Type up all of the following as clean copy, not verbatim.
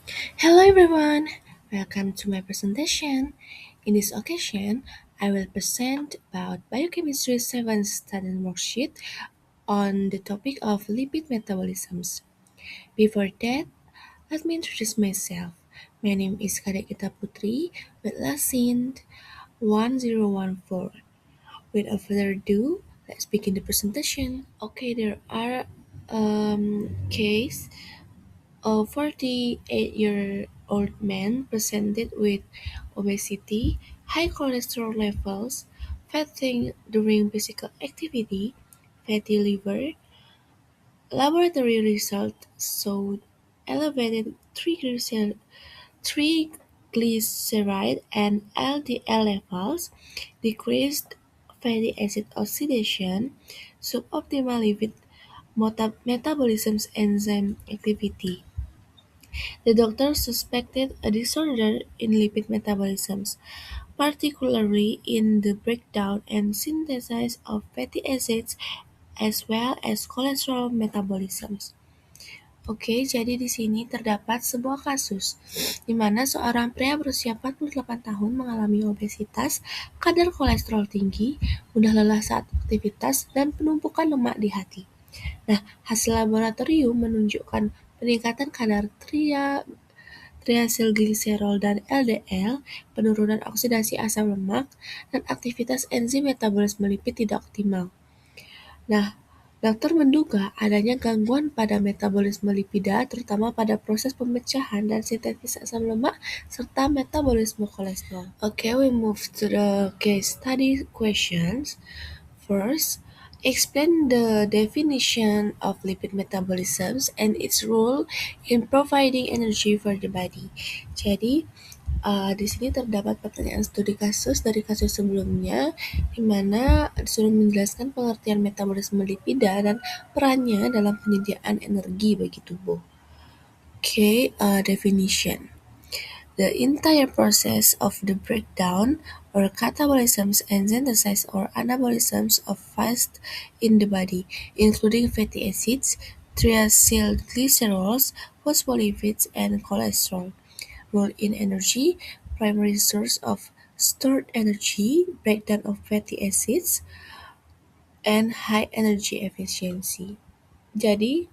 Hello everyone, welcome to my presentation. In this occasion, I will present about Biochemistry 7 student worksheet on the topic of lipid metabolisms. Before that, let me introduce myself. My name is Kadekita Putri with last name 1014. Without further ado, let's begin the presentation. Okay, there are case. A 48-year-old man presented with obesity, high cholesterol levels, fatigue during physical activity, fatty liver. Laboratory results showed elevated triglyceride and LDL levels, decreased fatty acid oxidation, suboptimal lipid metabolism enzyme activity. The doctor suspected a disorder in lipid metabolisms, particularly in the breakdown and synthesis of fatty acids as well as cholesterol metabolisms. Oke, jadi di sini terdapat sebuah kasus di mana seorang pria berusia 48 tahun mengalami obesitas, kadar kolesterol tinggi, mudah lelah saat aktivitas, dan penumpukan lemak di hati. Nah, hasil laboratorium menunjukkan peningkatan kadar triacylglycerol dan LDL, penurunan oksidasi asam lemak, dan aktivitas enzim metabolisme lipid tidak optimal. Nah, dokter menduga adanya gangguan pada metabolisme lipida, terutama pada proses pemecahan dan sintesis asam lemak, serta metabolisme kolesterol. Okay, we move to the case study questions. First, explain the definition of lipid metabolisms and its role in providing energy for the body. Jadi, di sini terdapat pertanyaan studi kasus dari kasus sebelumnya, di mana disuruh menjelaskan pengertian metabolisme lipida dan perannya dalam penyediaan energi bagi tubuh. Okay, definition. The entire process of the breakdown or catabolisms and synthesis or anabolisms of fats in the body, including fatty acids, triacylglycerols, phospholipids, and cholesterol. Role in energy, primary source of stored energy, breakdown of fatty acids, and high energy efficiency. Jadi,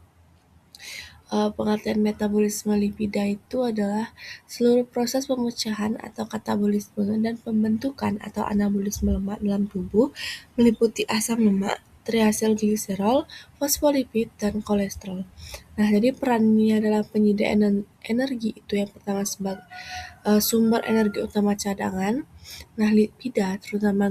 pengertian metabolisme lipida itu adalah seluruh proses pemecahan atau katabolisme dan pembentukan atau anabolisme lemak dalam tubuh meliputi asam lemak, triacylglycerol, fosfolipid, dan kolesterol. Nah, jadi perannya dalam penyediaan energi itu yang pertama sebagai sumber energi utama cadangan. Nah, lipida, terutama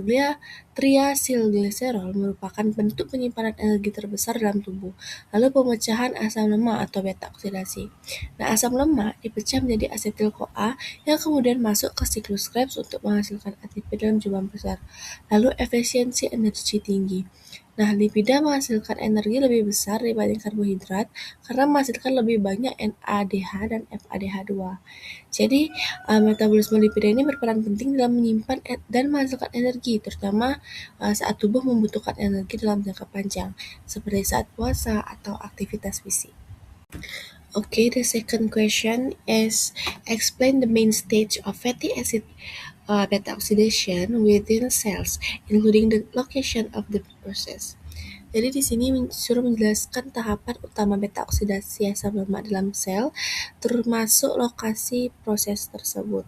triacylglycerol, merupakan bentuk penyimpanan energi terbesar dalam tubuh. Lalu pemecahan asam lemak atau beta oksidasi. Nah, asam lemak dipecah menjadi asetil-CoA yang kemudian masuk ke siklus Krebs untuk menghasilkan ATP dalam jumlah besar. Lalu efisiensi energi tinggi. Nah, lipida menghasilkan energi lebih besar dibanding karbohidrat karena menghasilkan lebih banyak NADH dan FADH2. Jadi, metabolisme lipida ini berperan penting dalam menyimpan dan menghasilkan energi, terutama saat tubuh membutuhkan energi dalam jangka panjang, seperti saat puasa atau aktivitas fisik. Okay, the second question is explain the main stage of fatty acid beta oxidation within cells, including the location of the process. Jadi di sini disuruh menjelaskan tahapan utama beta oksidasi asam lemak dalam sel, termasuk lokasi proses tersebut.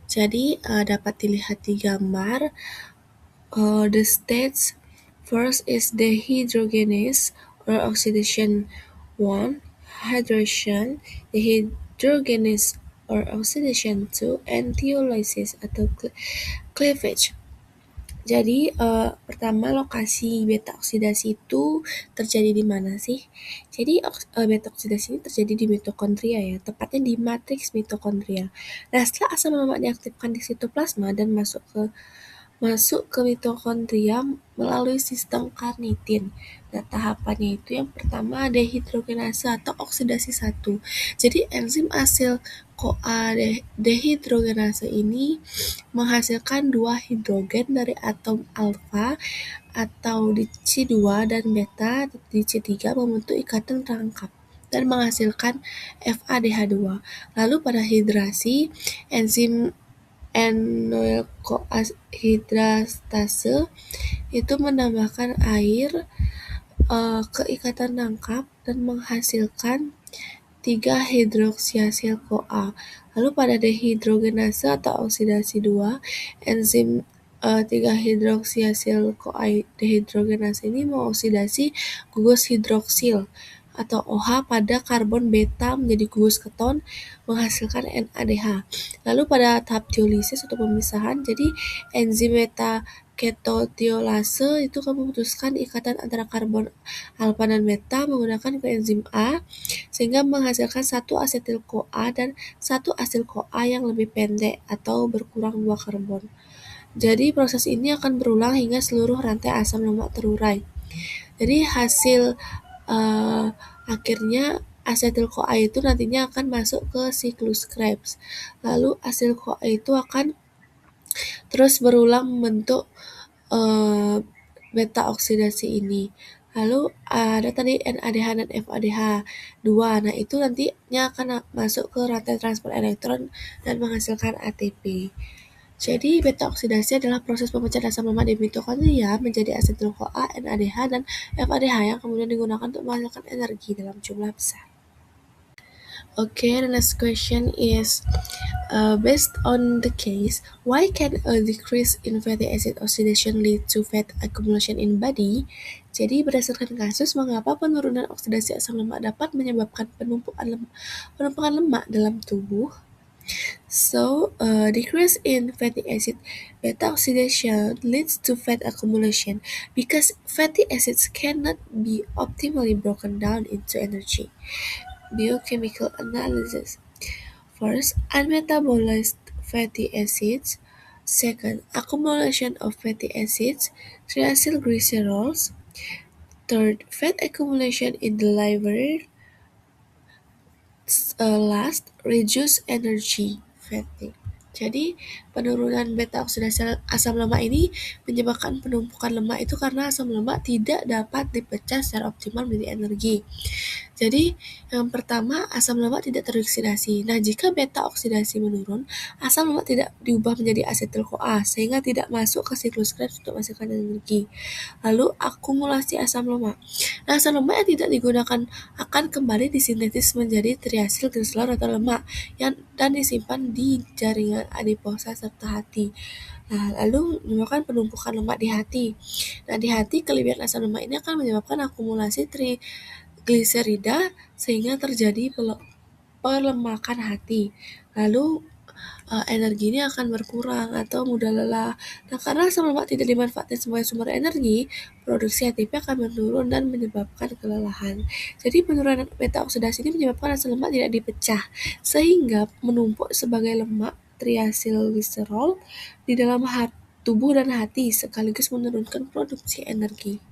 Jadi dapat dilihat di gambar. The states first is dehydrogenase or oxidation 1, hydration, dehydrogenase or oxidation 2, and thiolysis atau cleavage. Jadi pertama lokasi beta oksidasi itu terjadi di mana sih? Jadi beta oksidasi ini terjadi di mitokondria ya, tepatnya di matriks mitokondria. Nah, setelah asam lemak diaktifkan di sitoplasma dan masuk ke mitokondria melalui sistem karnitin. Nah, tahapannya itu yang pertama dehidrogenase atau oksidasi 1. Jadi enzim asil CoA dehidrogenase ini menghasilkan 2 hidrogen dari atom alfa atau di C2 dan beta di C3 membentuk ikatan rangkap. dan menghasilkan FADH2. Lalu pada hidrasi, enzim enoil-CoA-hidrastase itu menambahkan air ke ikatan tangkap dan menghasilkan 3-hidroksiasil-CoA. Lalu pada dehidrogenase atau oksidasi 2, enzim 3-hidroksiasil-CoA dehidrogenase ini mengoksidasi gugus hidroksil atau OH pada karbon beta menjadi gugus keton menghasilkan NADH. Lalu pada tahap diolisis atau pemisahan, jadi enzim beta ketotiolase itu memutuskan ikatan antara karbon alfa dan beta menggunakan koenzim A sehingga menghasilkan 1-asetil-CoA dan 1-asil-CoA yang lebih pendek atau berkurang 2 karbon. Jadi proses ini akan berulang hingga seluruh rantai asam lemak terurai. Jadi hasil akhirnya asetil-CoA itu nantinya akan masuk ke siklus Krebs. Lalu asil CoA itu akan terus berulang membentuk beta oksidasi ini. Lalu ada tadi NADH dan FADH2. Nah, itu nantinya akan masuk ke rantai transport elektron dan menghasilkan ATP. Jadi, beta oksidasi adalah proses pemecahan asam lemak di mitokondria menjadi asetil-CoA, NADH, dan FADH yang kemudian digunakan untuk menghasilkan energi dalam jumlah besar. Okay, the next question is, based on the case, why can a decrease in fatty acid oxidation lead to fat accumulation in body? Jadi berdasarkan kasus, mengapa penurunan oksidasi asam lemak dapat menyebabkan penumpukan lemak dalam tubuh? So, decrease in fatty acid beta oxidation leads to fat accumulation because fatty acids cannot be optimally broken down into energy. Biochemical analysis. First, unmetabolized fatty acids. Second, accumulation of fatty acids, triacylglycerols. Third, fat accumulation in the liver. Last, reduce energy fatigue. Jadi, penurunan beta oksidasi asam lemak ini menyebabkan penumpukan lemak itu karena asam lemak tidak dapat dipecah secara optimal menjadi energi. Jadi, yang pertama, asam lemak tidak teroksidasi. Nah, jika beta oksidasi menurun, asam lemak tidak diubah menjadi asetil-CoA sehingga tidak masuk ke siklus Krebs untuk menghasilkan energi. Lalu, akumulasi asam lemak. Nah, asam lemak yang tidak digunakan akan kembali disintetis menjadi triacylglycerol atau lemak dan disimpan di jaringan adiposa serta hati. Nah, lalu menyebabkan penumpukan lemak di hati. Nah, di hati kelebihan asam lemak ini akan menyebabkan akumulasi trigliserida sehingga terjadi pelemakan hati. Lalu energi ini akan berkurang atau mudah lelah. Nah, karena asam lemak tidak dimanfaatkan sebagai sumber energi, produksi ATP akan menurun dan menyebabkan kelelahan. Jadi penurunan beta oksidasi ini menyebabkan asam lemak tidak dipecah, sehingga menumpuk sebagai lemak triacylglycerol di dalam tubuh dan hati, sekaligus menurunkan produksi energi.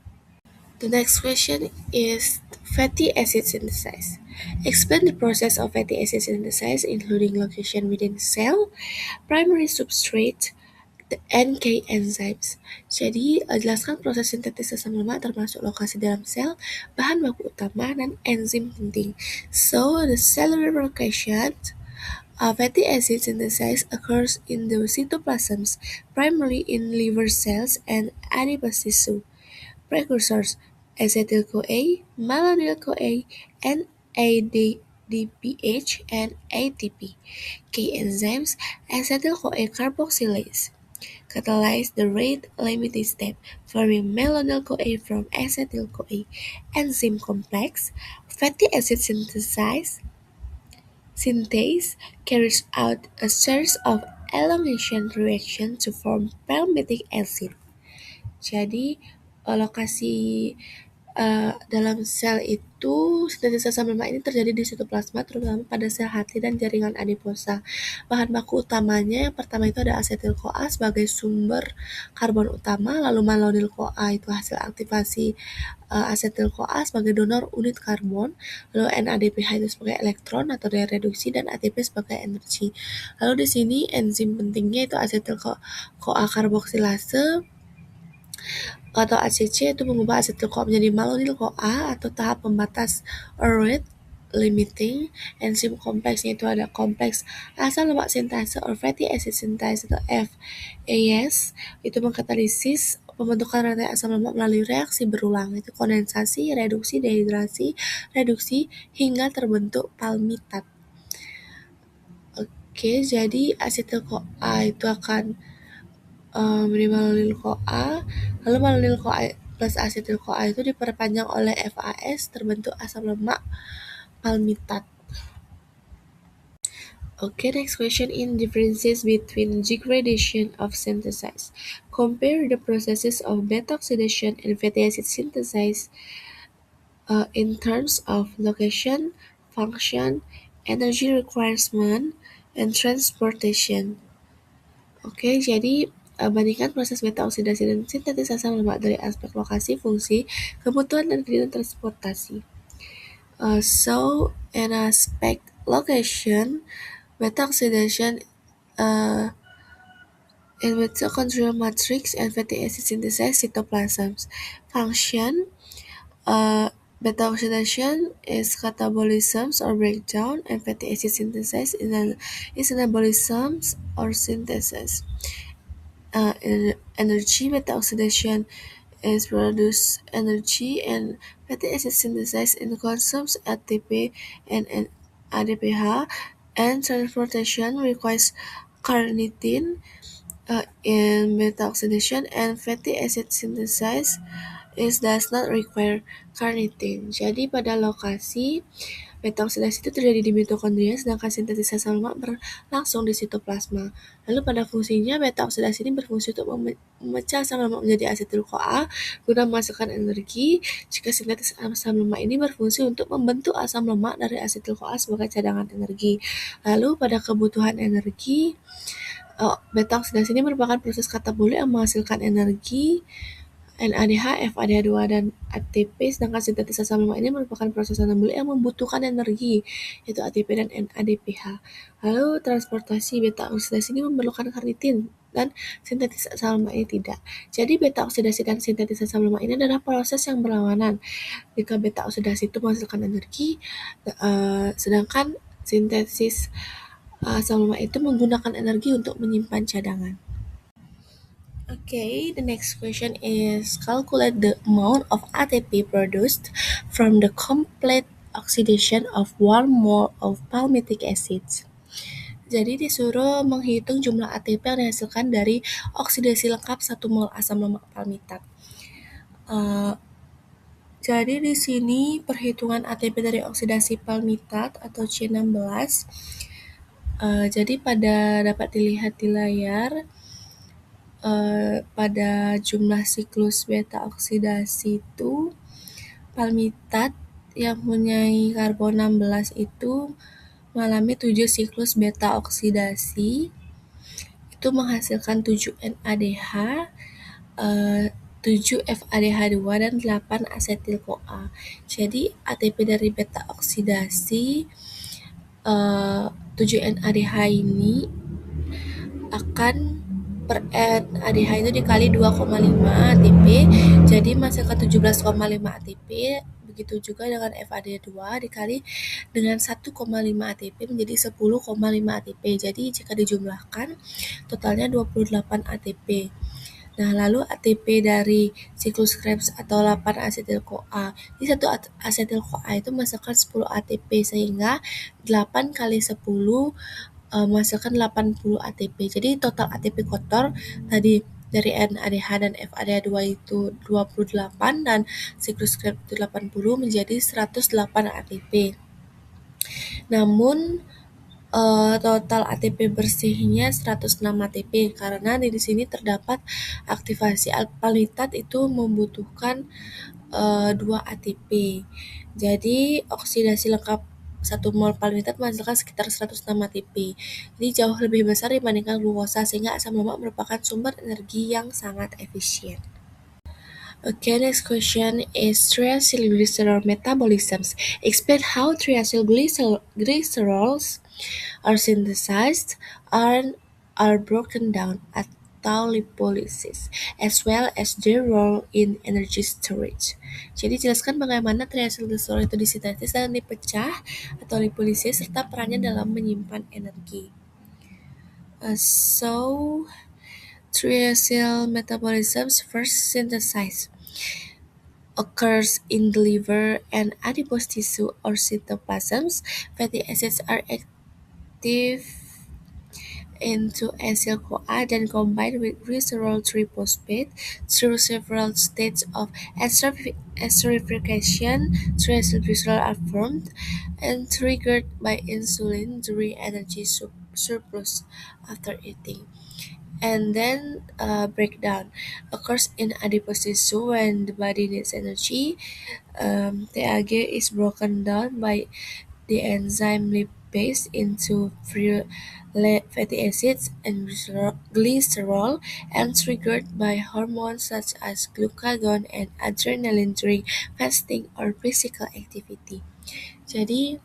The next question is fatty acid synthesis. Explain the process of fatty acid synthesis, including location within the cell, primary substrate, and key enzymes. Jadi, jelaskan proses sintetis asam lemak termasuk lokasi dalam sel, bahan baku utama, dan enzim penting. So, the cellular location fatty acid synthesis occurs in the cytoplasms, primarily in liver cells and adipose tissue. Precursors: acetyl-CoA, malonyl-CoA, NADPH, and ATP. Key enzymes: acetyl-CoA carboxylase catalyze the rate-limiting step, forming malonyl-CoA from acetyl-CoA. Enzyme complex: fatty acid synthase carries out a series of elongation reactions to form palmitic acid. Jadi, lokasi dalam sel itu sintesis asam lemak ini terjadi di sitoplasma, terutama pada sel hati dan jaringan adiposa. Bahan baku utamanya yang pertama itu ada asetil-CoA sebagai sumber karbon utama, lalu malonyl-CoA itu hasil aktivasi asetil-CoA sebagai donor unit karbon, lalu NADPH itu sebagai elektron atau daya reduksi, dan ATP sebagai energi. Lalu di sini enzim pentingnya itu asetil-CoA karboksilase atau ACC itu mengubah asetil-CoA menjadi malonyl-CoA atau tahap pembatas Ureth. limiting enzim kompleks, yaitu ada kompleks asam lemak sintase or fatty acid synthase atau FAS, itu mengkatalisis pembentukan rantai asam lemak melalui reaksi berulang, itu kondensasi, reduksi, dehidrasi, reduksi hingga terbentuk palmitat. Oke, jadi asetil-CoA itu akan malonyl-CoA, lalu malonyl-CoA plus asetil-CoA itu diperpanjang oleh FAS, terbentuk asam lemak palmitat. Okay, next question in differences between degradation of synthesis. Compare the processes of beta oxidation and fatty acid synthesis in terms of location, function, energy requirement, and transportation. Oke, jadi bandingkan proses beta oksidasi dan sintetis asam lemak dari aspek lokasi, fungsi, kebutuhan, dan transportasi. So, in aspect location, beta oxidation in mitochondrial matrix and fatty acid synthesis cytoplasms. Function, beta oxidation is catabolisms or breakdown, and fatty acid synthesis is anabolisms or synthesis. Energy, beta oxidation is produce energy, and fatty acid synthesis consumes ATP and ADPH, and transportation requires carnitine in beta oxidation, and fatty acid synthesis does not require carnitine. Jadi pada lokasi beta oksidasi itu terjadi di mitokondria, sedangkan sintesis asam lemak berlangsung di sitoplasma. Lalu pada fungsinya, beta oksidasi ini berfungsi untuk memecah asam lemak menjadi asetil-CoA guna menghasilkan energi, jika sintetis asam lemak ini berfungsi untuk membentuk asam lemak dari asetil-CoA sebagai cadangan energi. Lalu pada kebutuhan energi, beta oksidasi ini merupakan proses katabolik yang menghasilkan energi, NADH, FADH2, dan ATP, sedangkan sintetis asam lemak ini merupakan proses anabolik yang membutuhkan energi, yaitu ATP dan NADPH. Lalu transportasi beta oksidasi ini memerlukan karnitin, dan sintetis asam lemak ini tidak. Jadi beta oksidasi dan sintetis asam lemak ini adalah proses yang berlawanan. Jika beta oksidasi itu menghasilkan energi, sedangkan sintesis asam lemak itu menggunakan energi untuk menyimpan cadangan. Okay, the next question is calculate the amount of ATP produced from the complete oxidation of 1 mole of palmitic acid. Jadi disuruh menghitung jumlah ATP yang dihasilkan dari oksidasi lengkap 1 mol asam lemak palmitat. Jadi di sini perhitungan ATP dari oksidasi palmitat atau C16. Jadi dapat dilihat di layar. Pada jumlah siklus beta oksidasi itu, palmitat yang mempunyai karbon 16 itu mengalami 7 siklus beta oksidasi, itu menghasilkan 7 NADH, 7 FADH2, dan 8 asetil-CoA. Jadi ATP dari beta oksidasi 7 NADH ini akan per NADH itu dikali 2,5 ATP, jadi menghasilkan 17,5 ATP. Begitu juga dengan FAD2 dikali dengan 1,5 ATP menjadi 10,5 ATP. Jadi jika dijumlahkan totalnya 28 ATP. Nah, lalu ATP dari siklus Krebs atau 8 asetil-CoA. Di satu asetil-CoA itu menghasilkan 10 ATP, sehingga 8 kali 10 menghasilkan 80 ATP. Jadi total ATP kotor tadi dari NADH dan FADH2 itu 28 dan siklus Krebs itu 80 menjadi 108 ATP. Namun total ATP bersihnya 106 ATP karena di sini terdapat aktivasi palmitat itu membutuhkan 2 ATP. Jadi oksidasi lengkap 1 mol palmitat menghasilkan sekitar 106 ATP. Jadi jauh lebih besar dibandingkan glukosa, sehingga asam lemak merupakan sumber energi yang sangat efisien. Okay, next question is triacylglycerol metabolisms. Explain how triacylglycerols are synthesized and are broken down atau lipolysis, as well as their role in energy storage. Jadi jelaskan bagaimana triacylglycerol itu disintesis dan dipecah atau lipolisis serta perannya dalam menyimpan energi. So, triacyl metabolisms first synthesized occurs in the liver and adipose tissue or cytoplasms. Fatty acids are active into acyl-CoA then combined with glycerol 3-phosphate through several stages of esterification. Triacylglycerol are formed and triggered by insulin during energy surplus after eating. And then breakdown occurs in adipose tissue when the body needs energy. TAG is broken down by the enzyme lipase into free fatty acids and glycerol and triggered by hormones such as glucagon and adrenaline during fasting or physical activity. Jadi,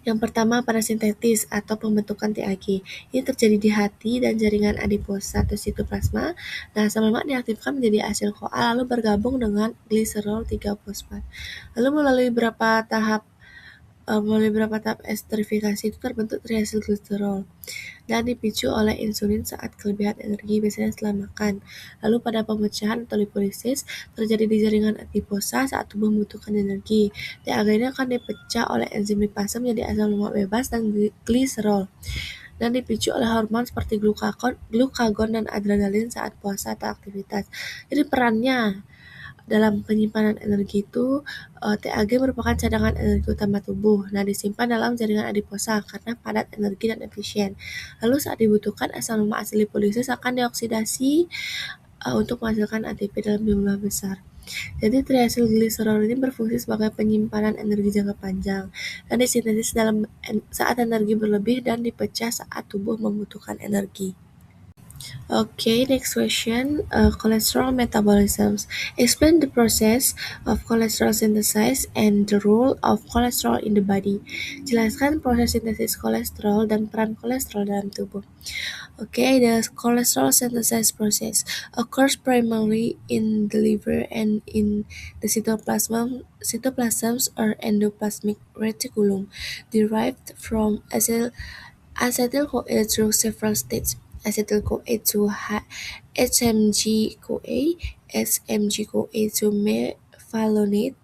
yang pertama parasintetis atau pembentukan TAG. Ini terjadi di hati dan jaringan adiposa atau sitoplasma. Nah, asam lemak diaktifkan menjadi asil-CoA lalu bergabung dengan gliserol 3-fosfat. Lalu melalui beberapa tahap esterifikasi itu terbentuk triacylglycerol dan dipicu oleh insulin saat kelebihan energi, biasanya setelah makan. Lalu pada pemecahan atau lipolisis terjadi di jaringan adiposa saat tubuh membutuhkan energi. TAG ini akan dipecah oleh enzim lipase menjadi asam lemak bebas dan gliserol dan dipicu oleh hormon seperti glukagon dan adrenalin saat puasa atau aktivitas. Jadi perannya dalam penyimpanan energi itu, TAG merupakan cadangan energi utama tubuh. Nah, disimpan dalam jaringan adiposa karena padat energi dan efisien. Lalu saat dibutuhkan, asam lemak hasil lipolisis akan dioksidasi untuk menghasilkan ATP dalam jumlah besar. Jadi triacylglycerol ini berfungsi sebagai penyimpanan energi jangka panjang dan disintesis saat energi berlebih dan dipecah saat tubuh membutuhkan energi. Okay, next question. Cholesterol metabolisms. Explain the process of cholesterol synthesis and the role of cholesterol in the body. Jelaskan proses sintesis kolesterol dan peran kolesterol dalam tubuh. Okay, the cholesterol synthesis process occurs primarily in the liver and in the cytoplasms or endoplasmic reticulum, derived from acetyl-CoA through several stages. Acetyl-CoA to HMG-CoA, SMG-CoA to mevalonate,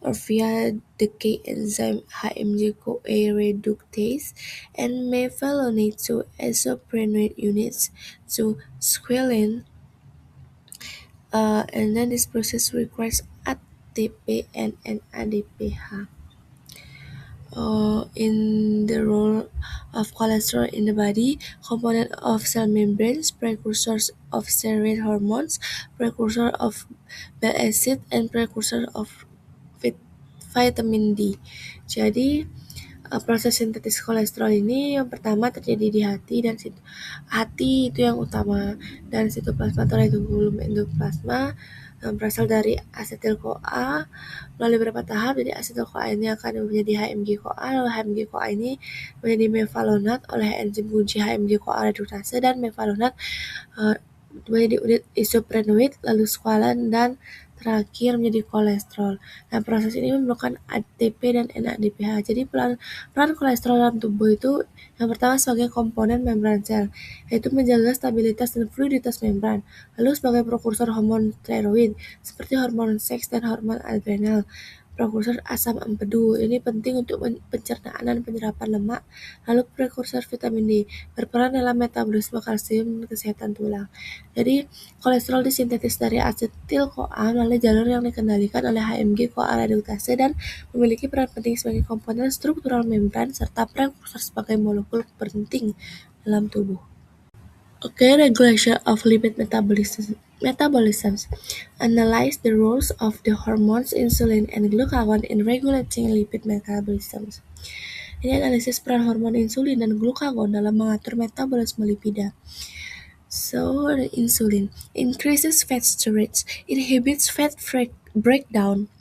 or via the K enzyme HMG-CoA reductase, and mevalonate to isoprenoid units to squalene. And then this process requires ATP and NADPH. In the role of cholesterol in the body, component of cell membranes, precursors of steroid hormones, precursor of bile acid, and precursor of vitamin D. Jadi proses sintetis kolesterol ini yang pertama terjadi di hati dan hati itu yang utama, dan sitoplasma atau retikulum endoplasma berasal dari asetil-CoA melalui beberapa tahap. Jadi asetil-CoA ini akan menjadi HMG-CoA, lalu HMG-CoA ini menjadi mevalonat oleh enzim kunci HMG-CoA reduktase, dan mevalonat menjadi unit isoprenoid, lalu squalane, dan terakhir menjadi kolesterol. Nah, proses ini memerlukan ATP dan NADPH. Jadi peran kolesterol dalam tubuh itu yang pertama sebagai komponen membran sel, yaitu menjaga stabilitas dan fluiditas membran. Lalu sebagai prekursor hormon tiroid seperti hormon seks dan hormon adrenal. Prekursor asam empedu ini penting untuk pencernaan dan penyerapan lemak. Lalu prekursor vitamin D berperan dalam metabolisme kalsium dan kesehatan tulang. Jadi kolesterol disintetis dari asetil-CoA melalui jalur yang dikendalikan oleh HMG-CoA reduktase dan memiliki peran penting sebagai komponen struktural membran serta prekursor sebagai molekul penting dalam tubuh. Okay, regulation of lipid metabolisms. Analyze the roles of the hormones insulin and glucagon in regulating lipid metabolisms. Ini analisis peran hormon insulin dan glucagon dalam mengatur metabolisme lipida. So, the insulin increases fat storage, inhibits fat breakdown,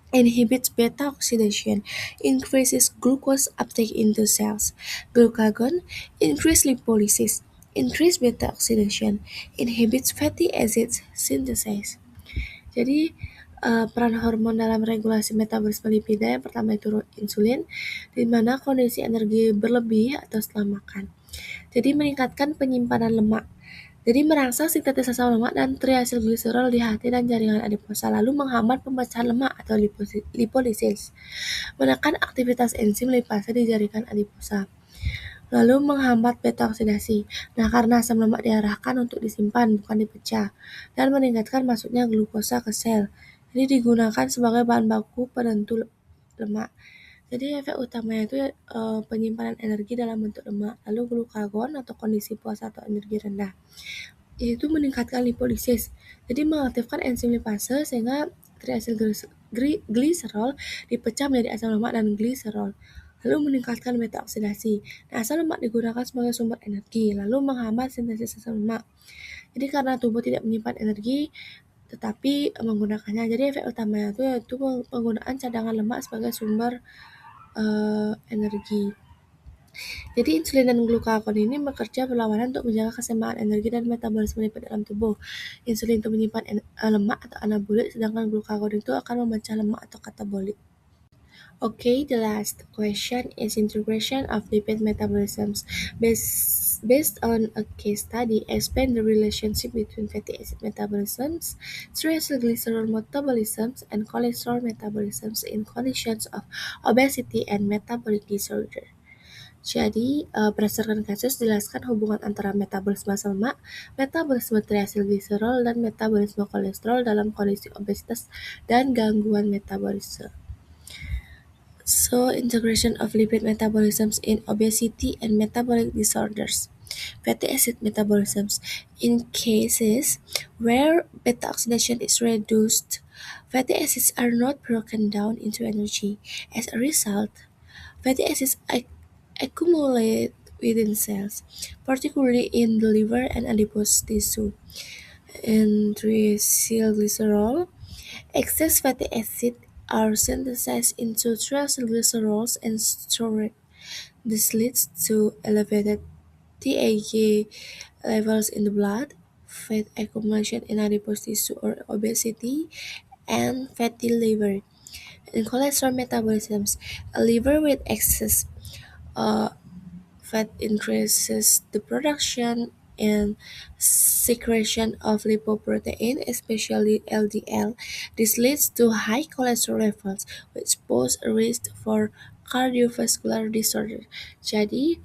inhibits beta oxidation, increases glucose uptake into cells. Glucagon increases lipolysis, Increased beta oxidation inhibits fatty acids synthesis. Jadi peran hormon dalam regulasi metabolisme lipida yang pertama itu insulin, di mana kondisi energi berlebih atau setelah makan. Jadi meningkatkan penyimpanan lemak. Jadi merangsang sintetis asam lemak dan triacylglycerol di hati dan jaringan adiposa, lalu menghambat pemecahan lemak atau lipolisis. Menekan aktivitas enzim lipase di jaringan adiposa. Lalu menghambat beta oksidasi. Nah, karena asam lemak diarahkan untuk disimpan, bukan dipecah, dan meningkatkan masuknya glukosa ke sel. Jadi digunakan sebagai bahan baku penentu lemak. Jadi efek utamanya itu penyimpanan energi dalam bentuk lemak, lalu glukagon atau kondisi puasa atau energi rendah. Yaitu meningkatkan lipolisis. Jadi mengaktifkan enzim lipase sehingga triacylglycerol dipecah menjadi asam lemak dan gliserol. Lalu meningkatkan beta oksidasi. Nah, asam lemak digunakan sebagai sumber energi, lalu menghambat sintesis asam lemak. Jadi karena tubuh tidak menyimpan energi, tetapi menggunakannya. Jadi efek utamanya itu yaitu penggunaan cadangan lemak sebagai sumber energi. Jadi insulin dan glukagon ini bekerja berlawanan untuk menjaga keseimbangan energi dan metabolisme lipid dalam tubuh. Insulin itu menyimpan lemak atau anabolik, sedangkan glukagon itu akan memecah lemak atau katabolik. Okay, the last question is integration of lipid metabolisms. Based on a case study, explain the relationship between fatty acid metabolisms, triacylglycerol metabolisms, and cholesterol metabolisms in conditions of obesity and metabolic disorder. Jadi, berdasarkan kasus, jelaskan hubungan antara metabolisme asam lemak, metabolisme triacylglycerol, dan metabolisme kolesterol dalam kondisi obesitas dan gangguan metabolisme. So, integration of lipid metabolisms in obesity and metabolic disorders. Fatty acid metabolisms. In cases where beta oxidation is reduced, fatty acids are not broken down into energy. As a result, fatty acids accumulate within cells, particularly in the liver and adipose tissue. In triacylglycerol, excess fatty acid are synthesized into triacylglycerols and stored. This leads to elevated TAG levels in the blood, fat accumulation in adipose tissue or obesity, and fatty liver. In cholesterol metabolisms, a liver with excess fat increases the production and secretion of lipoprotein, especially LDL. This leads to high cholesterol levels, which pose a risk for cardiovascular disorder. Jadi,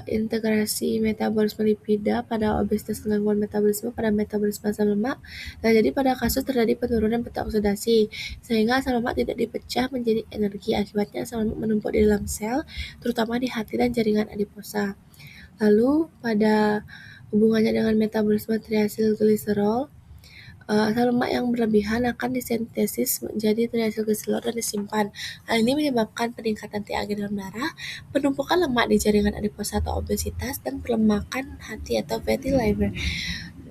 integrasi metabolisme lipida pada obesitas gangguan metabolisme pada metabolisme asam lemak. Nah, jadi pada kasus terjadi penurunan beta oksidasi sehingga asam lemak tidak dipecah menjadi energi, akibatnya asam lemak menumpuk di dalam sel, terutama di hati dan jaringan adiposa. Lalu pada hubungannya dengan metabolisme triacylglycerol, asam lemak yang berlebihan akan disintesis menjadi triacylglycerol dan disimpan. Hal ini menyebabkan peningkatan TAG dalam darah, penumpukan lemak di jaringan adiposa atau obesitas, dan pelemakan hati atau fatty liver.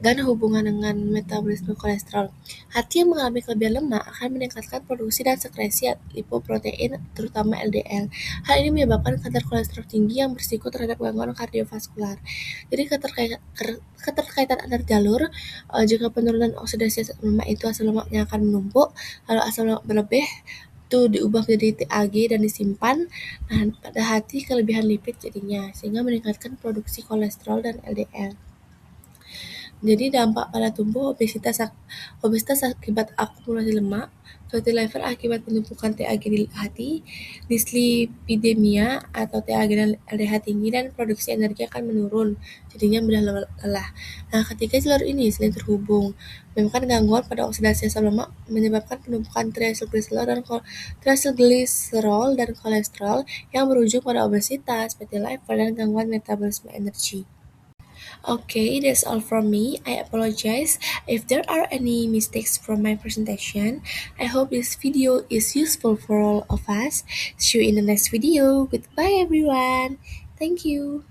Dan hubungan dengan metabolisme kolesterol. Hati yang mengalami kelebihan lemak akan meningkatkan produksi dan sekresi lipoprotein, terutama LDL. Hal ini menyebabkan kadar kolesterol tinggi yang berisiko terhadap gangguan kardiovaskular. Jadi keterkaitan antar jalur, jika penurunan oksidasi asam lemak itu asam lemaknya akan menumpuk, lalu asam lemak berlebih itu diubah menjadi TAG dan disimpan. Nah, pada hati kelebihan lipid jadinya, sehingga meningkatkan produksi kolesterol dan LDL. Jadi dampak pada tubuh obesitas akibat akumulasi lemak, fatty liver akibat penumpukan TAG di hati, dislipidemia atau TAG dan LDH tinggi, dan produksi energi akan menurun, jadinya mudah lelah. Nah, ketika jalur ini saling terhubung, menyebabkan gangguan pada oksidasi asam lemak, menyebabkan penumpukan triacylglycerol dan kolesterol yang berujung pada obesitas, fatty liver, dan gangguan metabolisme energi. Okay, that's all from me. I apologize if there are any mistakes from my presentation. I hope this video is useful for all of us. See you in the next video. Goodbye, everyone. Thank you.